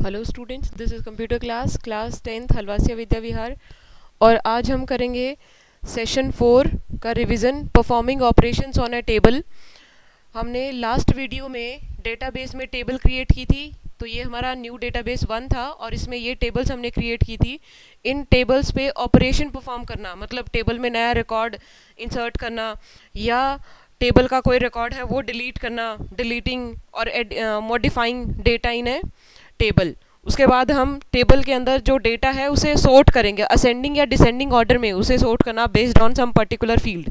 Hello students, this is computer class 10th Halwasia Vidya Vihar. और आज हम करेंगे सेशन 4 का revision, performing operations on a table. हमने लास्ट वीडियो में डेटाबेस में टेबल क्रिएट की थी, तो ये हमारा न्यू डेटाबेस 1 था और इसमें ये टेबल्स हमने क्रिएट की थी। इन टेबल्स पे ऑपरेशन परफॉर्म करना, मतलब टेबल में नया रिकॉर्ड इंसर्ट करना या टेबल का कोई रिकॉर्ड है वो डिलीट करना, डिलीटिंग और मॉडिफाइंग डेटा इन ए टेबल। उसके बाद हम टेबल के अंदर जो डेटा है उसे सॉर्ट करेंगे, असेंडिंग या डिसेंडिंग ऑर्डर में उसे सॉर्ट करना based on some particular field.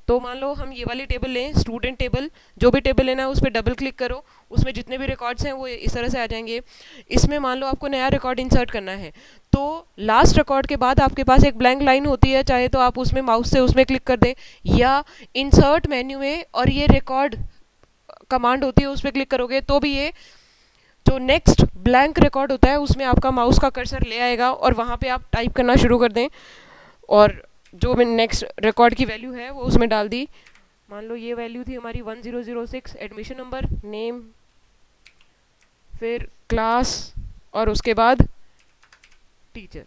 तो मान लो हम ये वाली टेबल लें, स्टूडेंट टेबल। जो भी टेबल लेना है उस पर डबल क्लिक करो, उसमें जितने भी रिकॉर्ड्स हैं वो इस तरह से आ जाएंगे। इसमें मान लो आपको नया रिकॉर्ड इंसर्ट करना है, तो लास्ट रिकॉर्ड के बाद आपके पास एक ब्लैंक लाइन होती है, चाहे तो आप उसमें माउस से उसमें क्लिक कर दें या इंसर्ट मेन्यू में और ये रिकॉर्ड कमांड होती है उस पर क्लिक करोगे तो भी ये जो नेक्स्ट ब्लैंक रिकॉर्ड होता है उसमें आपका माउस का कर्सर ले आएगा और वहाँ पे आप टाइप करना शुरू कर दें और जो नेक्स्ट रिकॉर्ड की वैल्यू है वो उसमें डाल दी। मान लो ये वैल्यू थी हमारी 1006, एडमिशन नंबर, नेम, फिर क्लास और उसके बाद टीचर।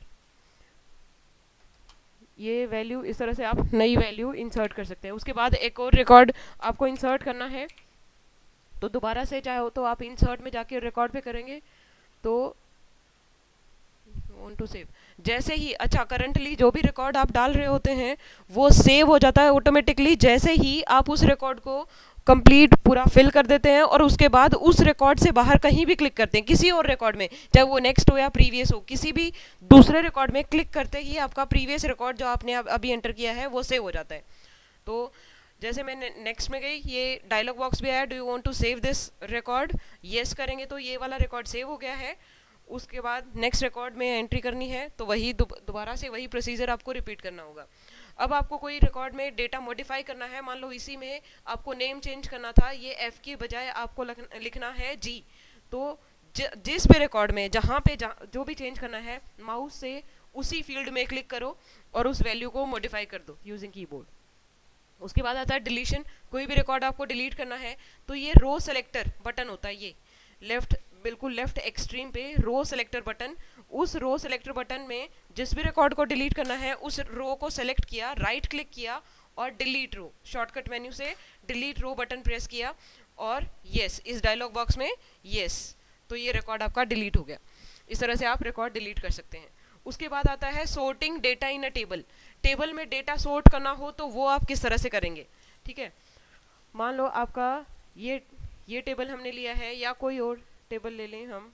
ये वैल्यू इस तरह से आप नई वैल्यू इंसर्ट कर सकते हैं। उसके बाद एक और रिकॉर्ड आपको इंसर्ट करना है, तो दोबारा से चाहे हो तो आप इंसर्ट में जाके रिकॉर्ड पे करेंगे तो वांट टू सेव। जैसे ही करंटली जो भी रिकॉर्ड आप डाल रहे होते हैं वो सेव हो जाता है ऑटोमेटिकली, जैसे ही आप उस रिकॉर्ड को कंप्लीट पूरा फिल कर देते हैं और उसके बाद उस रिकॉर्ड से बाहर कहीं भी क्लिक करते हैं, किसी और रिकॉर्ड में, चाहे वो नेक्स्ट हो या प्रीवियस हो, किसी भी दूसरे रिकॉर्ड में क्लिक करते ही आपका प्रीवियस रिकॉर्ड जो आपने अभी एंटर किया है वो सेव हो जाता है। तो जैसे मैं नेक्स्ट में गई, ये डायलॉग बॉक्स भी आया, do you want to save this record, yes करेंगे तो ये वाला रिकॉर्ड सेव हो गया है। उसके बाद नेक्स्ट रिकॉर्ड में एंट्री करनी है तो वही दोबारा से वही प्रोसीजर आपको रिपीट करना होगा। अब आपको कोई रिकॉर्ड में डेटा मॉडिफाई करना है, मान लो इसी में आपको नेम चेंज करना था, ये एफ की बजाय आपको लिखना है जी। तो जिस भी रिकॉर्ड में जहाँ पे जो भी चेंज करना है, माउस से उसी फील्ड में क्लिक करो और उस वैल्यू को मॉडिफाई कर दो यूजिंग कीबोर्ड। उसके बाद आता है डिलीशन। कोई भी रिकॉर्ड आपको डिलीट करना है तो ये रो सेलेक्टर बटन होता है, ये बिल्कुल लेफ्ट एक्सट्रीम पे रो सेलेक्टर बटन। उस रो सेलेक्टर बटन में जिस भी रिकॉर्ड को डिलीट करना है उस रो को सेलेक्ट किया, राइट क्लिक किया और डिलीट रो, शॉर्टकट मेन्यू से डिलीट रो बटन प्रेस किया और यस, इस डायलॉग बॉक्स में यस, तो ये रिकॉर्ड आपका डिलीट हो गया। इस तरह से आप रिकॉर्ड डिलीट कर सकते हैं। उसके बाद आता है सोर्टिंग डेटा इन अ टेबल। टेबल में डेटा सोर्ट करना हो तो वो आप किस तरह से करेंगे, ठीक है। मान लो आपका ये टेबल हमने लिया है या कोई और टेबल ले लें हम,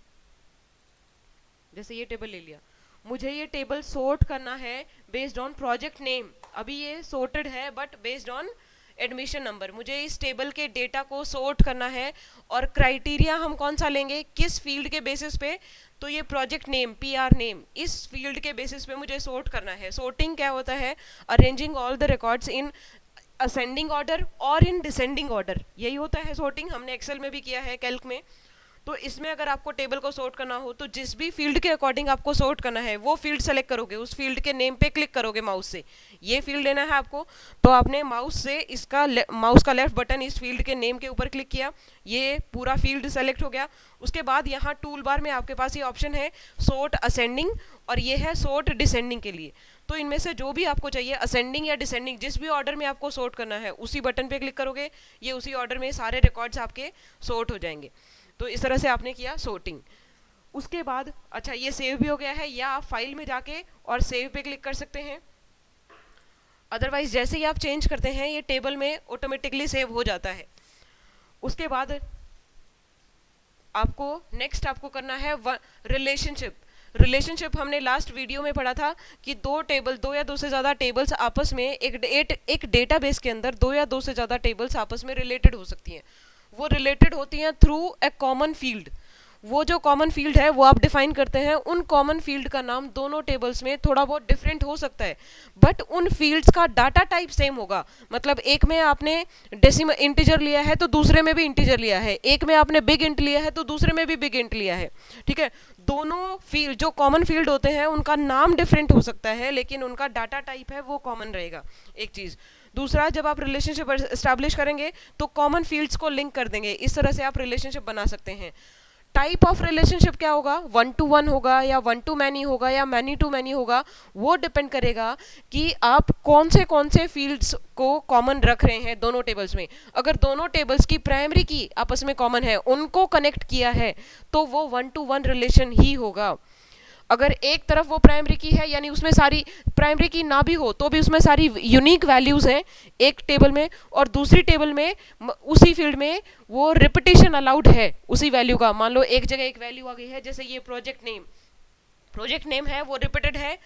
जैसे ये टेबल ले लिया, मुझे ये टेबल सोर्ट करना है बेस्ड ऑन प्रोजेक्ट नेम। अभी ये सोर्टेड है but based on admission number, मुझे इस टेबल के डेटा को सोर्ट करना है। और क्राइटेरिया हम कौन सा लेंगे, किस फील्ड के बेसिस पे, तो ये प्रोजेक्ट नेम, पीआर नेम, इस फील्ड के बेसिस पे मुझे सोर्ट करना है। सोर्टिंग क्या होता है, arranging all the records in ascending order और इन डिसेंडिंग ऑर्डर, यही होता है सोर्टिंग। हमने एक्सेल में भी किया है, कैल्क में। तो इसमें अगर आपको टेबल को सोर्ट करना हो तो जिस भी फील्ड के अकॉर्डिंग आपको सोर्ट करना है वो फील्ड सेलेक्ट करोगे, उस फील्ड के नेम पे क्लिक करोगे माउस से, ये फील्ड लेना है आपको, तो आपने माउस से इसका माउस का लेफ्ट बटन इस फील्ड के नेम के ऊपर क्लिक किया, ये पूरा फील्ड सेलेक्ट हो गया। उसके बाद यहाँ टूल बार में आपके पास ये ऑप्शन है सोर्ट असेंडिंग और ये है सोर्ट डिसेंडिंग के लिए। तो इनमें से जो भी आपको चाहिए, असेंडिंग या डिसेंडिंग, जिस भी ऑर्डर में आपको सोर्ट करना है उसी बटन पे क्लिक करोगे, ये उसी ऑर्डर में सारे रिकॉर्ड्स आपके सोर्ट हो जाएंगे। तो इस तरह से आपने किया सोर्टिंग। उसके बाद ये सेव भी हो गया है, या आप फाइल में जाके और सेव पे क्लिक कर सकते हैं। अदरवाइज जैसे ही आप चेंज करते हैं ये टेबल में ऑटोमेटिकली सेव हो जाता है। उसके बाद आपको नेक्स्ट आपको करना है रिलेशनशिप हमने लास्ट वीडियो में पढ़ा था कि दो या दो से ज़्यादा टेबल्स आपस में एक डेटाबेस के अंदर दो या दो से ज़्यादा टेबल्स आपस में रिलेटेड हो सकती हैं। वो रिलेटेड होती हैं थ्रू ए कॉमन फील्ड। वो जो कॉमन फील्ड है वो आप डिफाइन करते हैं, उन कॉमन फील्ड का नाम दोनों टेबल्स में थोड़ा बहुत डिफरेंट हो सकता है बट उन फील्ड्स का डाटा टाइप सेम होगा। मतलब एक में आपने डेसिमल इंटीजर लिया है तो दूसरे में भी इंटीजर लिया है, एक में आपने बिग इंट लिया है तो दूसरे में भी बिग इंट लिया है, ठीक है। दोनों फील्ड जो कॉमन फील्ड होते हैं उनका नाम डिफरेंट हो सकता है लेकिन उनका डाटा टाइप है वो कॉमन रहेगा, एक चीज़। दूसरा, जब आप रिलेशनशिप एस्टैब्लिश करेंगे तो कॉमन फील्ड्स को लिंक कर देंगे, इस तरह से आप रिलेशनशिप बना सकते हैं। टाइप ऑफ रिलेशनशिप क्या होगा, वन टू वन होगा या वन टू मैनी होगा या मैनी टू मैनी होगा, वो डिपेंड करेगा कि आप कौन से फील्ड्स को कॉमन रख रहे हैं दोनों टेबल्स में। अगर दोनों टेबल्स की प्राइमरी की आपस में कॉमन है, उनको कनेक्ट किया है, तो वो वन टू वन रिलेशन ही होगा। अगर एक तरफ वो प्राइमरी की है, यानी उसमें सारी प्राइमरी की ना भी हो तो भी उसमें सारी यूनिक वैल्यूज हैं एक टेबल में, और दूसरी टेबल में उसी फील्ड में वो रिपीटेशन अलाउड है उसी वैल्यू का। मान लो एक जगह एक वैल्यू आ गई है, जैसे ये प्रोजेक्ट नेम है, वो रिपीटेड है,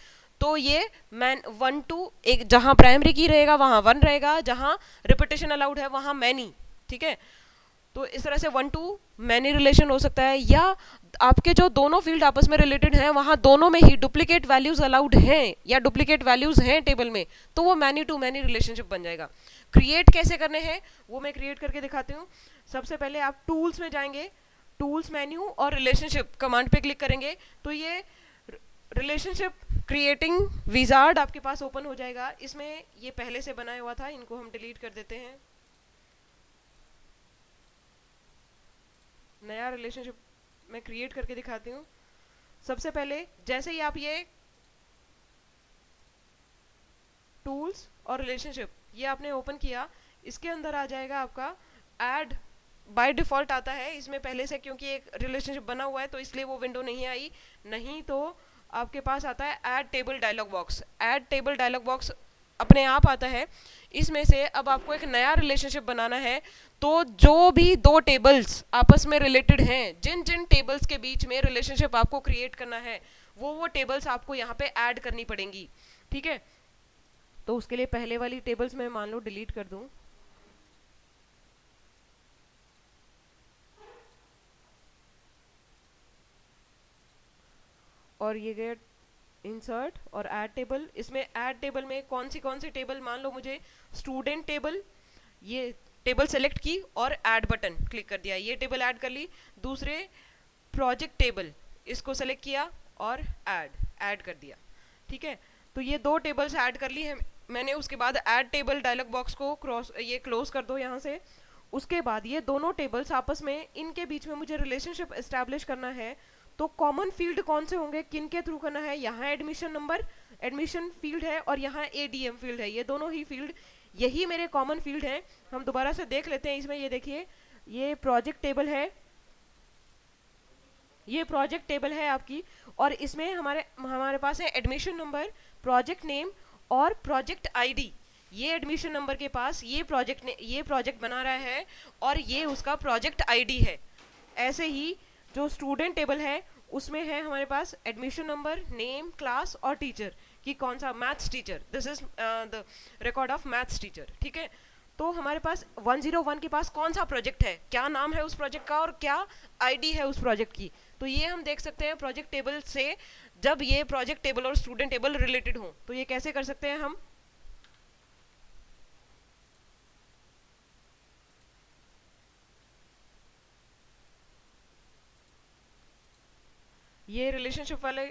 तो ये मैन वन टू, एक जहां प्राइमरी की रहेगा वहां वन रहेगा, जहां रिपीटेशन अलाउड है वहां मैनी। ठीक है, तो इस तरह से वन टू मैनी रिलेशन हो सकता है। या आपके जो दोनों फील्ड आपस में रिलेटेड हैं वहां दोनों में ही डुप्लीकेट वैल्यूज अलाउड हैं या डुप्लीकेट वैल्यूज हैं टेबल में, तो वो मैनी टू मैनी रिलेशनशिप बन जाएगा। क्रिएट कैसे करने हैं वो मैं क्रिएट करके दिखाती हूँ। सबसे पहले आप टूल्स में जाएंगे, टूल्स मेन्यू और रिलेशनशिप कमांड पे क्लिक करेंगे, तो ये रिलेशनशिप क्रिएटिंग विजार्ड आपके पास ओपन हो जाएगा। इसमें ये पहले से बनाया हुआ था, इनको हम डिलीट कर देते हैं। नया रिलेशनशिप मैं क्रिएट करके दिखाती हूँ। सबसे पहले जैसे ही आप ये टूल्स और रिलेशनशिप ये आपने ओपन किया, इसके अंदर आ जाएगा आपका ऐड। बाय डिफॉल्ट आता है इसमें पहले से, क्योंकि एक रिलेशनशिप बना हुआ है तो इसलिए वो विंडो नहीं आई। नहीं तो आपके पास आता है add table dialog box. Add table dialog box अपने आप आता है। इसमें से अब आपको एक नया रिलेशनशिप बनाना है, तो जो भी दो टेबल्स आपस में रिलेटेड हैं, जिन जिन टेबल्स के बीच में रिलेशनशिप आपको क्रिएट करना है, वो टेबल्स आपको यहाँ पे ऐड करनी पड़ेंगी। ठीक है, तो उसके लिए पहले वाली टेबल्स मैं मान लो डिलीट कर दूं, और ये गए इंसर्ट और ऐड टेबल। इसमें ऐड टेबल में कौन सी टेबल, मान लो मुझे स्टूडेंट टेबल, ये टेबल सेलेक्ट की और ऐड बटन क्लिक कर दिया, ये टेबल ऐड कर ली। दूसरे प्रोजेक्ट टेबल, इसको सेलेक्ट किया और ऐड कर दिया। ठीक है, तो ये दो टेबल्स ऐड कर ली है मैंने। उसके बाद ऐड टेबल डायलॉग बॉक्स को क्लोज कर दो यहाँ से। उसके बाद ये दोनों टेबल्स आपस में, इनके बीच में मुझे रिलेशनशिप एस्टैब्लिश करना है, तो कॉमन फील्ड कौन से होंगे, किन के थ्रू करना है। यहाँ एडमिशन नंबर, एडमिशन फील्ड है, और यहाँ एडीएम फील्ड है। ये दोनों ही फील्ड, यही मेरे कॉमन फील्ड हैं। हम दोबारा से देख लेते हैं। इसमें ये देखिए, ये प्रोजेक्ट टेबल है, ये प्रोजेक्ट टेबल है आपकी, और इसमें हमारे पास है एडमिशन नंबर, प्रोजेक्ट नेम और प्रोजेक्ट आईडी। ये एडमिशन नंबर के पास ये प्रोजेक्ट बना रहा है, और ये उसका प्रोजेक्ट आईडी है। ऐसे ही जो स्टूडेंट टेबल है उसमें है हमारे पास एडमिशन नंबर, नेम, क्लास और टीचर, कि कौन सा maths teacher, this is the record of maths teacher. ठीक है, तो हमारे पास 101 के पास कौन सा प्रोजेक्ट है, क्या नाम है उस प्रोजेक्ट का और क्या आईडी है उस प्रोजेक्ट की, तो ये हम देख सकते हैं प्रोजेक्ट टेबल से। जब ये प्रोजेक्ट टेबल और स्टूडेंट टेबल रिलेटेड हो, तो ये कैसे कर सकते हैं हम, ये रिलेशनशिप वाले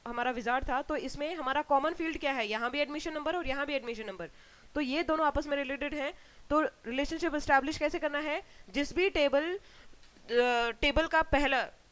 हमारा विजार्ड था, तो इसमें हमारा कॉमन फील्ड क्या है, यहाँ भी एडमिशन नंबर और यहाँ भी एडमिशन नंबर, तो ये दोनों आपस में रिलेटेड हैं। तो रिलेशनशिप एस्टैब्लिश कैसे करना है, जिस भी टेबल का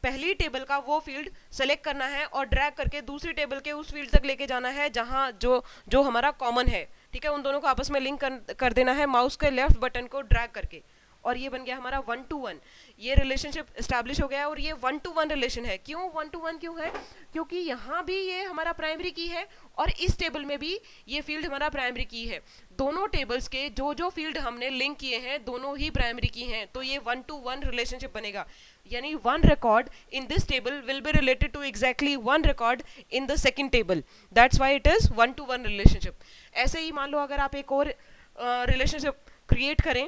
पहली टेबल का वो फील्ड सेलेक्ट करना है और ड्रैग करके दूसरी टेबल के उस फील्ड तक लेके जाना है जहां जो हमारा कॉमन है। ठीक है, उन दोनों को आपस में लिंक कर देना है माउस के लेफ्ट बटन को ड्रैग करके, और ये बन गया हमारा 1 to 1। ये रिलेशनशिप एस्टैब्लिश हो गया, और ये 1 to 1 रिलेशन है। क्यों 1 to 1 क्यों है, क्योंकि यहाँ भी ये हमारा प्राइमरी की है और इस टेबल में भी ये फील्ड हमारा प्राइमरी की है। दोनों टेबल्स के जो फील्ड हमने लिंक किए हैं दोनों ही प्राइमरी की हैं, तो ये 1 to 1 रिलेशनशिप बनेगा। यानी one record in this table will be related to exactly one record in the second table, that's why it is 1 to 1 relationship. ऐसे ही मान लो अगर आप एक और रिलेशनशिप क्रिएट करें,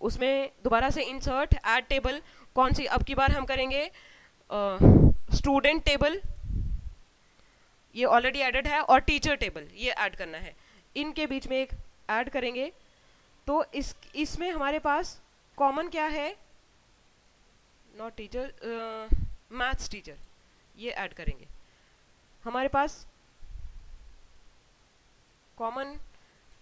उसमें दोबारा से इंसर्ट ऐड टेबल, कौन सी अब की बार हम करेंगे स्टूडेंट टेबल, ये ऑलरेडी एडेड है, और टीचर टेबल ये ऐड करना है। इनके बीच में एक ऐड करेंगे, तो इसमें हमारे पास कॉमन क्या है, नॉट टीचर, मैथ्स टीचर, ये ऐड करेंगे। हमारे पास कॉमन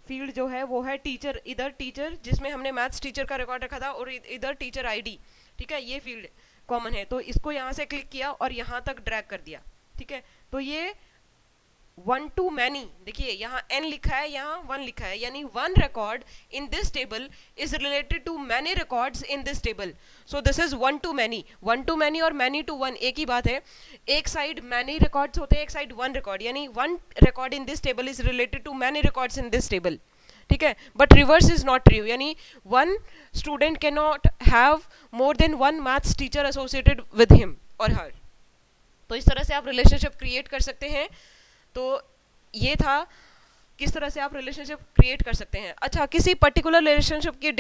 फील्ड जो है वो है टीचर, इधर टीचर जिसमें हमने मैथ्स टीचर का रिकॉर्ड रखा था, और इधर टीचर आईडी। ठीक है, ये फील्ड कॉमन है, तो इसको यहाँ से क्लिक किया और यहाँ तक ड्रैग कर दिया, ठीक है। तो ये वन टू मैनी, देखिए यहाँ n लिखा है, यहाँ 1 लिखा है, यानी one record in this table is related to many records in this table, so this is one to many और मैनी टू वन एक ही बात है। एक साइड मैनी रिकॉर्ड्स होते हैं, एक साइड वन रिकॉर्ड, यानी one record in this table is related to many records in this table, ठीक है। But reverse is not true, यानी one student can not have more than one maths teacher associated with him और her. तो इस तरह से आप relationship create कर सकते हैं। तो ये था किस तरह से आप रिलेशनशिप क्रिएट कर सकते हैं। अच्छा, किसी पर्टिकुलर रिलेशनशिप की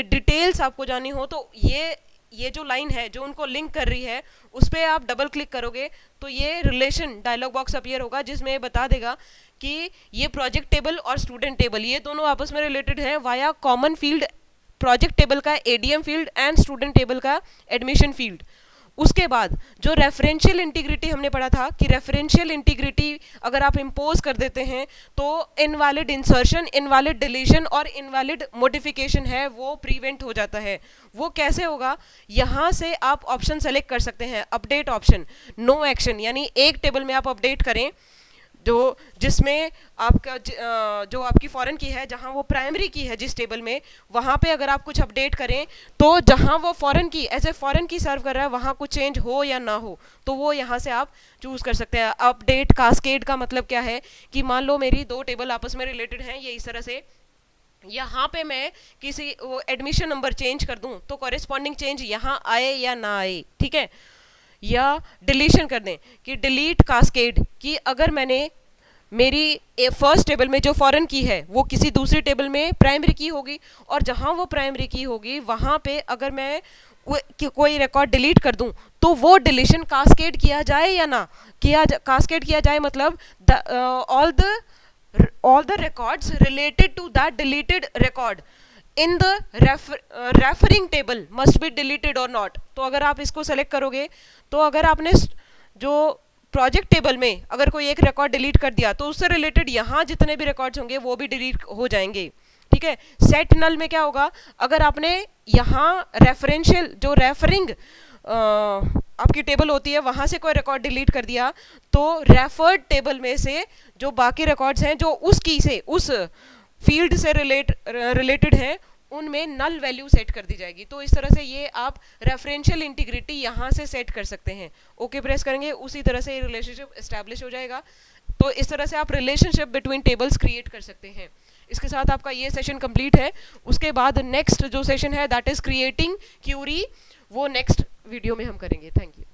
डिटेल्स आपको जानी हो तो ये जो लाइन है जो उनको लिंक कर रही है उस पर आप डबल क्लिक करोगे तो ये रिलेशन डायलॉग बॉक्स अपीयर होगा, जिसमें बता देगा कि ये प्रोजेक्ट टेबल और स्टूडेंट टेबल ये दोनों आपस में रिलेटेड है via common field, project table का ADM field and student table का एडमिशन फील्ड। उसके बाद जो रेफरेंशियल इंटीग्रिटी हमने पढ़ा था कि रेफरेंशियल इंटीग्रिटी अगर आप इम्पोज कर देते हैं तो इनवैलिड इंसर्शन, इनवैलिड डिलीशन और इनवैलिड मॉडिफिकेशन है वो प्रिवेंट हो जाता है। वो कैसे होगा, यहाँ से आप ऑप्शन सेलेक्ट कर सकते हैं, अपडेट ऑप्शन, नो एक्शन, यानी एक टेबल में आप अपडेट करें जो जिसमें आपका जो आपकी फॉरेन की है, जहां वो प्राइमरी की है जिस टेबल में, वहां पे अगर आप कुछ अपडेट करें तो जहां वो फॉरेन की एज ए फॉरेन की सर्व कर रहा है वहां कुछ चेंज हो या ना हो तो वो यहां से आप चूज कर सकते हैं। अपडेट कास्केड का मतलब क्या है कि मान लो मेरी दो टेबल आपस में रिलेटेड हैं, ये इस तरह से यहाँ पे मैं किसी एडमिशन नंबर चेंज कर दूं तो कॉरेस्पॉन्डिंग चेंज यहाँ आए या ना आए, ठीक है। या डिलीशन कर दें कि डिलीट कास्केड कि अगर मैंने मेरी फर्स्ट टेबल में जो फॉरेन की है वो किसी दूसरी टेबल में प्राइमरी की होगी और जहां वो प्राइमरी की होगी वहां पे अगर मैं कोई रिकॉर्ड डिलीट कर दूं तो वो डिलीशन कास्केड किया जाए या ना कास्केड किया जाए, मतलब all the records related to that deleted record in the referring table must be deleted or not। तो अगर आप इसको सेलेक्ट करोगे तो अगर आपने जो प्रोजेक्ट टेबल में अगर कोई एक रिकॉर्ड डिलीट कर दिया तो उससे रिलेटेड यहाँ जितने भी रिकॉर्ड्स होंगे वो भी डिलीट हो जाएंगे, ठीक है। सेट नल में क्या होगा, अगर आपने यहाँ रेफरेंशियल जो रेफरिंग आपकी टेबल होती है वहां से कोई रिकॉर्ड डिलीट कर दिया तो रेफर्ड टेबल में से जो बाकी रिकॉर्ड्स हैं जो उस की से उस फील्ड से रिलेटेड हैं उनमें नल वैल्यू सेट कर दी जाएगी। तो इस तरह से ये आप रेफरेंशियल इंटीग्रिटी यहाँ से सेट कर सकते हैं। ओके प्रेस करेंगे, उसी तरह से रिलेशनशिप एस्टैब्लिश हो जाएगा। तो इस तरह से आप रिलेशनशिप बिटवीन टेबल्स क्रिएट कर सकते हैं। इसके साथ आपका ये सेशन कंप्लीट है। उसके बाद नेक्स्ट जो सेशन है दैट इज क्रिएटिंग क्यूरी, वो नेक्स्ट वीडियो में हम करेंगे। Thank you.